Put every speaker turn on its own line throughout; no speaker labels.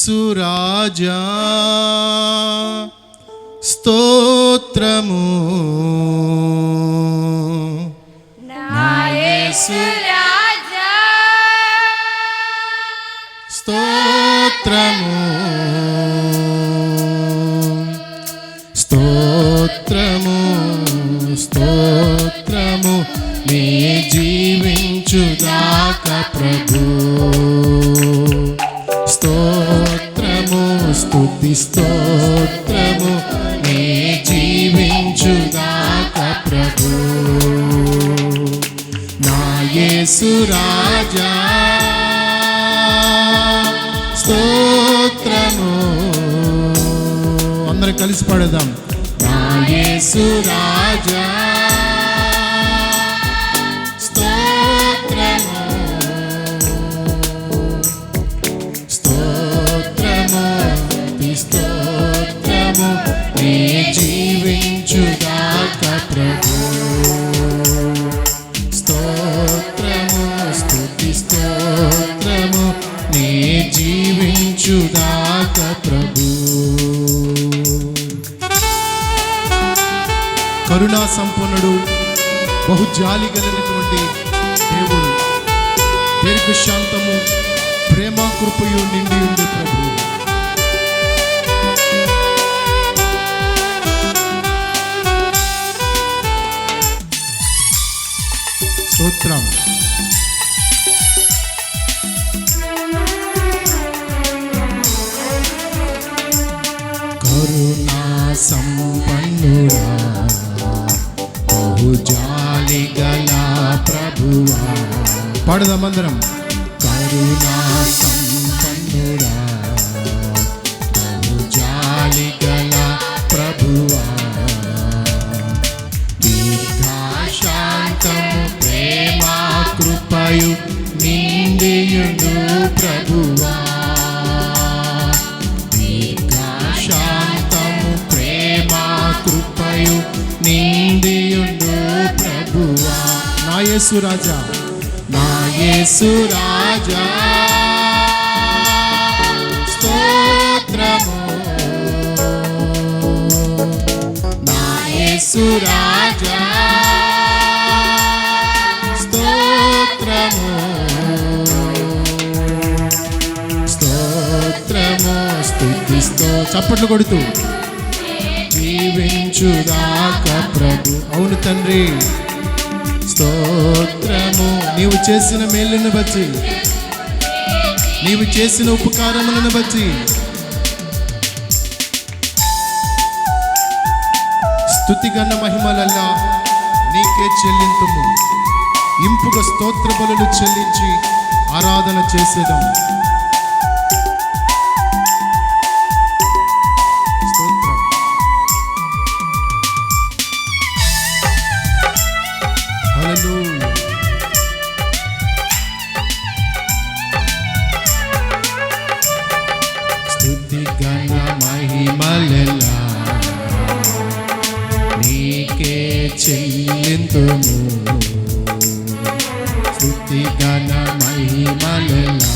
యేసు రాజా స్తోత్రము,
నా యేసు రాజా
స్తోత్రము, స్తోత్రము, స్తోత్రము నీ జీవించుగాక ప్రభు. స్తోత్రము, స్తుతి స్తోత్రము నీ జీవించుగాక ప్రభు. నా యేసు రాజా స్తోత్రము. అందరం కలిసి పాడదాం. నా యేసు రాజా స్తోత్రము, స్తోత్రము, స్తోత్రము నీ జీవించుగాక ప్రభు. స్తోత్రము, స్తుతి స్తోత్రము నీ జీవించుగాక ప్రభు. కరుణా సంపన్నుడు, బహుజాలి కలిగినటువంటి దేవుడు, దీర్ఘశాంతము, ప్రేమ కృపయు నిండి ఉండు ప్రభు. స్తోత్రం. కరుణా సంపన్నుడా, బహుజాలి గల ప్రభువా. పాడదామందరం. కరుణా సంపన్నుడా, బహుజాలి గల ప్రభువా. దీర్ఘశాంతము, ప్రేమ కృపయు నిండియుండు ప్రభువా. దీర్ఘశాంతము, ప్రేమ కృపయు నిండియుండు ప్రభువా. నా యేసు రాజా, నా యేసు రాజా స్తోత్రము, నా యేసు రాజా స్తోత్రము, స్తోత్రము, స్తుతి చప్పట్లు కొడుతూ జీవించుగాక ప్రభు. అవును తండ్రి, స్తోత్రము. నీవు చేసిన మేలును బట్టి, నీవు చేసిన ఉపకారములను బట్టి స్తుతిగన్న మహిమలల్లా నీకే చెల్లింతుము. ఇంపుగా స్తోత్ర బలులు చెల్లించి ఆరాధన చేసేదం. స్తోత్రం. హల్లెలూయా. స్తుతిగన్న మహిమలల్లా నీకే చెల్లింతుము. స్తుతిగణ మహిమలల్లా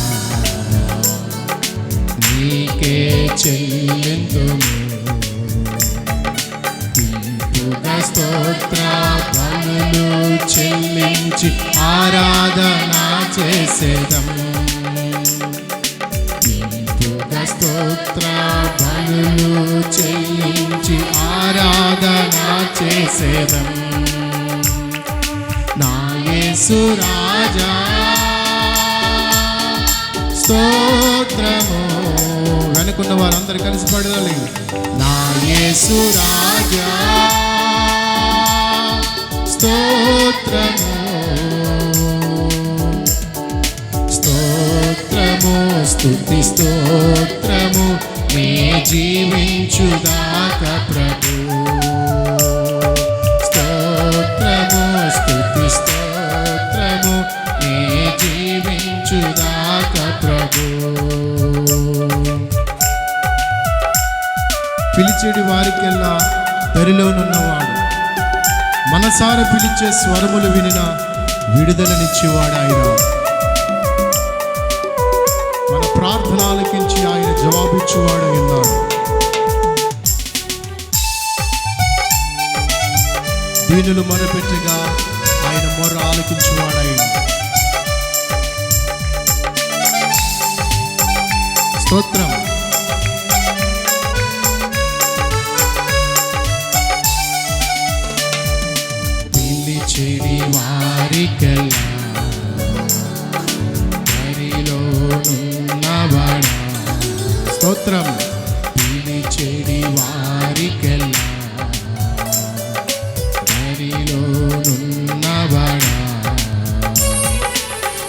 నీకే చెల్లింతుము. ఇంపుగా స్తోత్ర బలులు చెల్లించి ఆరాధన చేసేదం. ఇంపుగా స్తోత్ర బలులు చెల్లించి ఆరాధన చేసేదం. నా యేసు రాజా స్తోత్రము. వెనుకున్న వారందరూ కలిసి పాడాలి. నా యేసు రాజా స్తోత్రము, స్తోత్రము, స్తుతి స్తోత్రము నీ జీవించుగాక ప్రభు. స్తోత్రము, స్తుతి స్తోత్రము నీ జీవించుగాక ప్రభు. పిలిచేడి వారికెల్లా దరిలోనున్నవాడు, మనసార పిలిచే స్వరములు వినిన విడుదలనిచ్చేవాడు ఆయన. మన ప్రార్థన ప్రార్థన ఆలకించి ఆయన జవాబిచ్చువాడై ఉన్నాడు. దీనులు మొరపెట్టగా ఆయన మొర్ర ఆలకించువాడై స్తోత్రం. పిలిచెడి వారికెల్లా దరిలోనున్నవాడా స్తోత్రం. పిలిచెడి వారికెల్లా దరిలోనున్నవాడా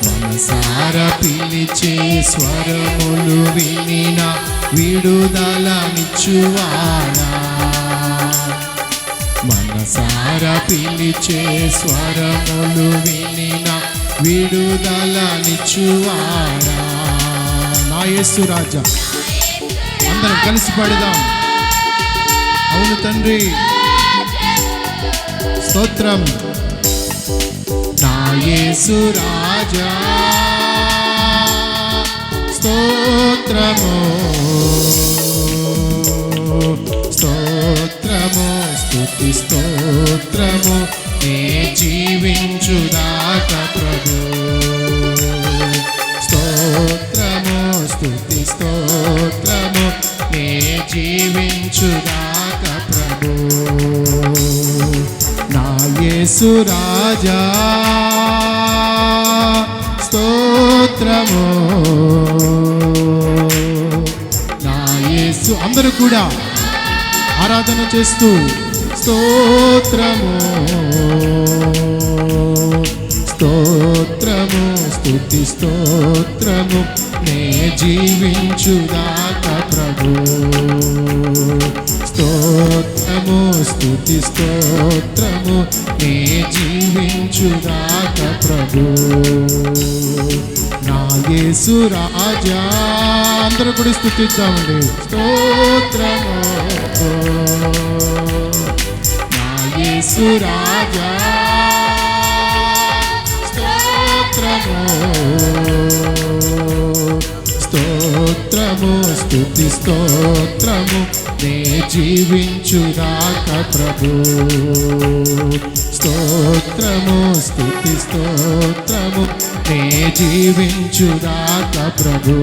మనసార పిలిచే స్వరములు వినిన విడుదలనిచ్చువాడా మనసార పిలిచే స్వరములు వినిన విడుదలనిచ్చువాడా నా యేసు రాజా. అందరం కలిసి పాడుదాం. అవును తండ్రి స్తోత్రం. నా యేసు రాజా స్తోత్రము స్తోత్రము స్తుతి స్తోత్రము నే జీవించుదాక ప్రభు. స్తోత్రము స్తుతి స్తోత్రము నే జీవించుదాక ప్రభు. నా యేసు రాజా స్తోత్రము. నా యేసు అందరూ కూడా ఆరాధన చేస్తూ స్తోత్రము స్తోత్రము స్తుతి స్తోత్రము నే జీవించుదాక ప్రభు. స్తోత్రము స్తుతి స్తోత్రము నే జీవించుదాక ప్రభు. నా యేసు రాజా అందరూ కూడా స్తుతిద్దామండి. స్తోత్రము నా యేసు రాజా స్తోత్రము స్తోత్రము స్తుతి స్తోత్రము నే జీవించుదాక ప్రభు. స్తోత్రము స్తుతి స్తోత్రము నే జీవించుదాక ప్రభు.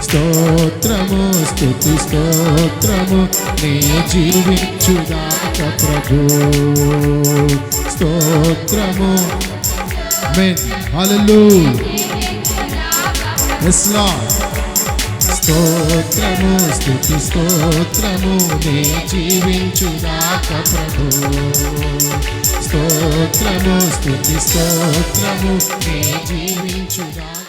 స్తోత్రము స్తుతి స్తోత్రము నే జీవించుదాక ప్రభు. స్తోత్రము ఆమేన్ హల్లెలూయా. yes lord. స్తోత్రము స్తుతి స్తోత్రము నే జీవించుదాక ప్రభు. స్తోత్రము స్తుతి స్తోత్రము నే జీవించుదాక